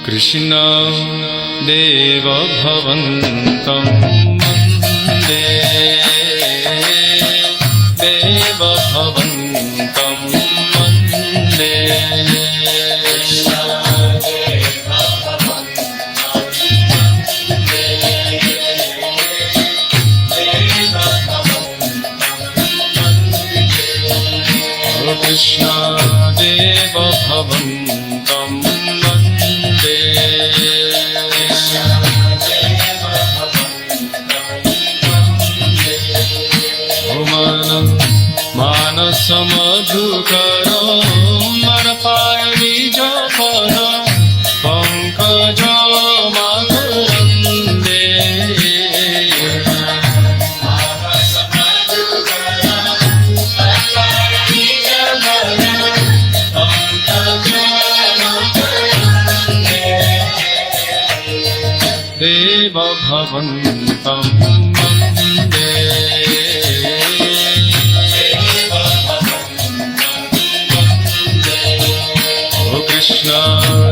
कृष्ण देव भवन्तं वन्दे देव भवन्तं वन्दे कृष्ण देव भवन्तं वन्दे मानस मधुकर मरपाय निज पद पंकज मकरन्दे देव भवन्तं वन्दे कृष्ण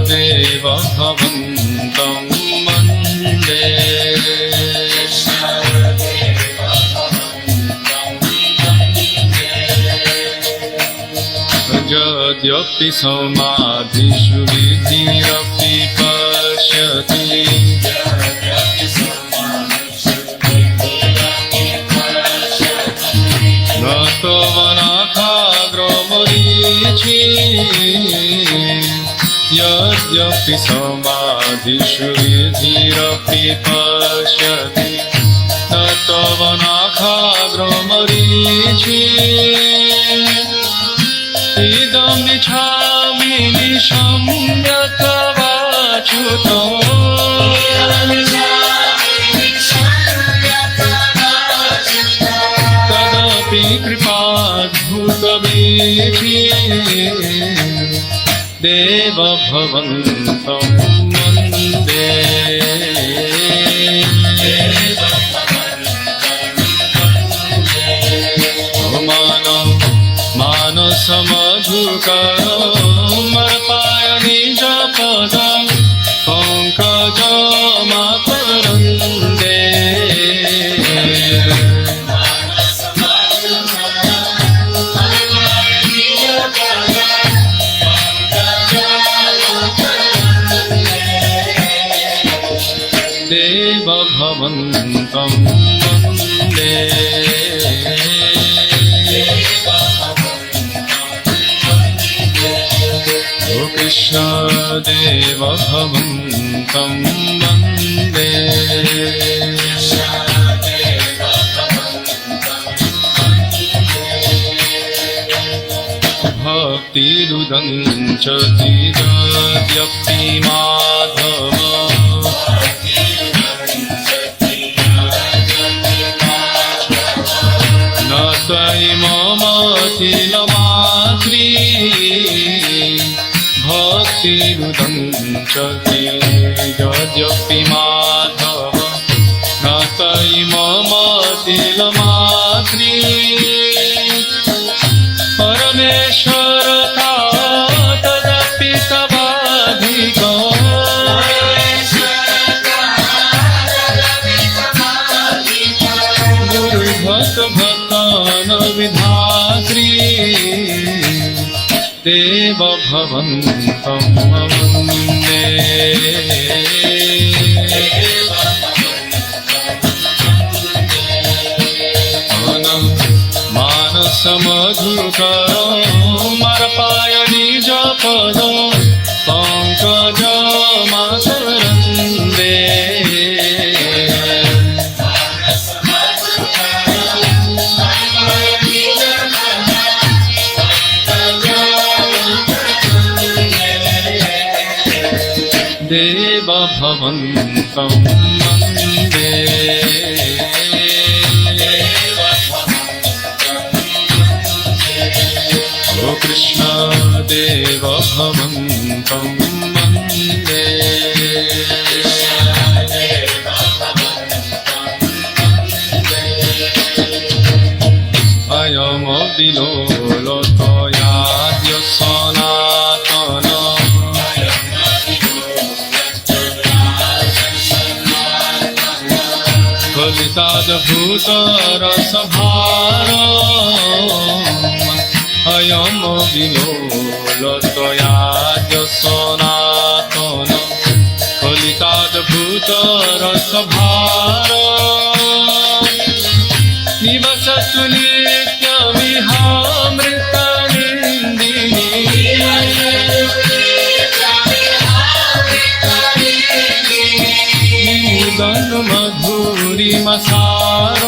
देव भवन्तं वन्दे यद्यपि समाधिषु विधिरपि पश्यति न त्वमनाथाग्रो मरीचि यद्यपि समाधिषु विधिरपि पश्यति न त्वमनाथाग्रो मरीचि इदं निच्छामि निशम्यतवाच्युतो तदपि कृपाद्भुतवीथि देव भवन्तं वन्दे मानस मधुकर मरपाय निज पद पंकज मकरन्दे देव भवन्तं वन्दे कृष्ण देव भवन्तं वन्दे भक्तिरुदञ्चति यद्यपि माधव न त्वयि मम तिलमात्री भक्तिरुदञ्चति यद्यपि माधव न त्वयि मम तिलमात्री परमेश्वर तदपि तवाधिको गुरुभक्त भक्तान विधात्री देव भवन्तं वन्दे मानस मधुकर मरपाय निज पद पंकज मकरन्दे देव भवन्तं वन्दे कृष्ण देव भवन्तं वन्दे अयमविलोलतयाद्य सनातन कलिकाद्भूत रसभार अयम विलोलतयाज सनातन कलिकाद्भूत रसभार निवसतु नित्यमिहामृतनिन्दिनी निदन मधुरिमसार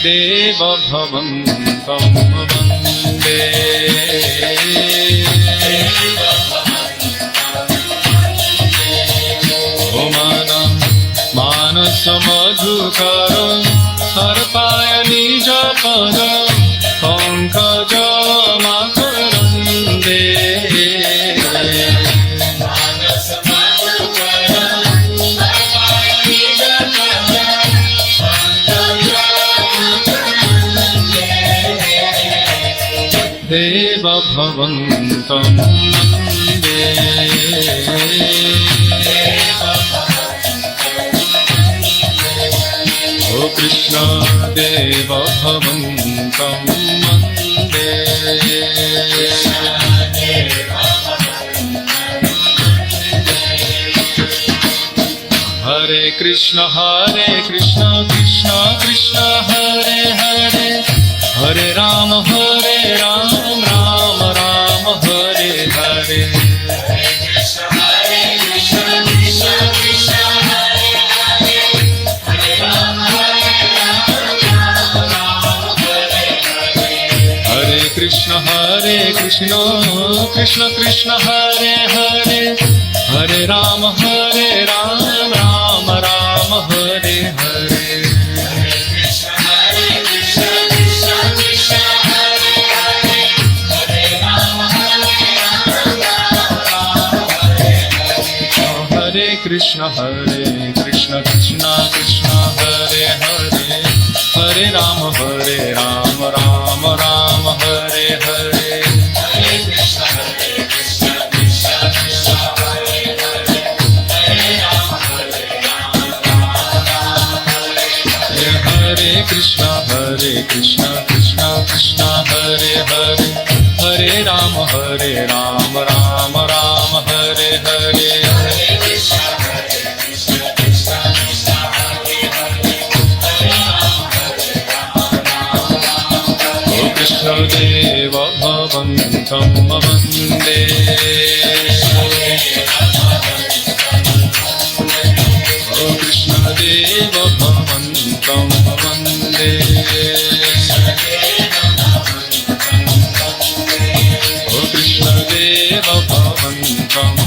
देवभवन्तं वन्दे मानसमधुकर सर्पाय निजपद पङ्कजमाकरन्दे देवभवन्तं वन्दे ओ कृष्ण देवभवन्तं वन्दे हरे कृष्ण कृष्ण कृष्ण हरे हरे हरे राम राम राम हरे हरे कृष्ण कृष्ण कृष्ण हरे हरे हरे राम राम राम हरे हरे हरे कृष्ण कृष्ण कृष्ण हरे हरे हरे राम राम राम हरे हरे हरे कृष्ण कृष्ण कृष्ण हरे हरे हरे राम राम राम हरे हरे कृष्णदेव भवन्तं वन्दे ओ कृष्णदेव भवन्तं वन्दे ओ कृष्णदेव भवन्तं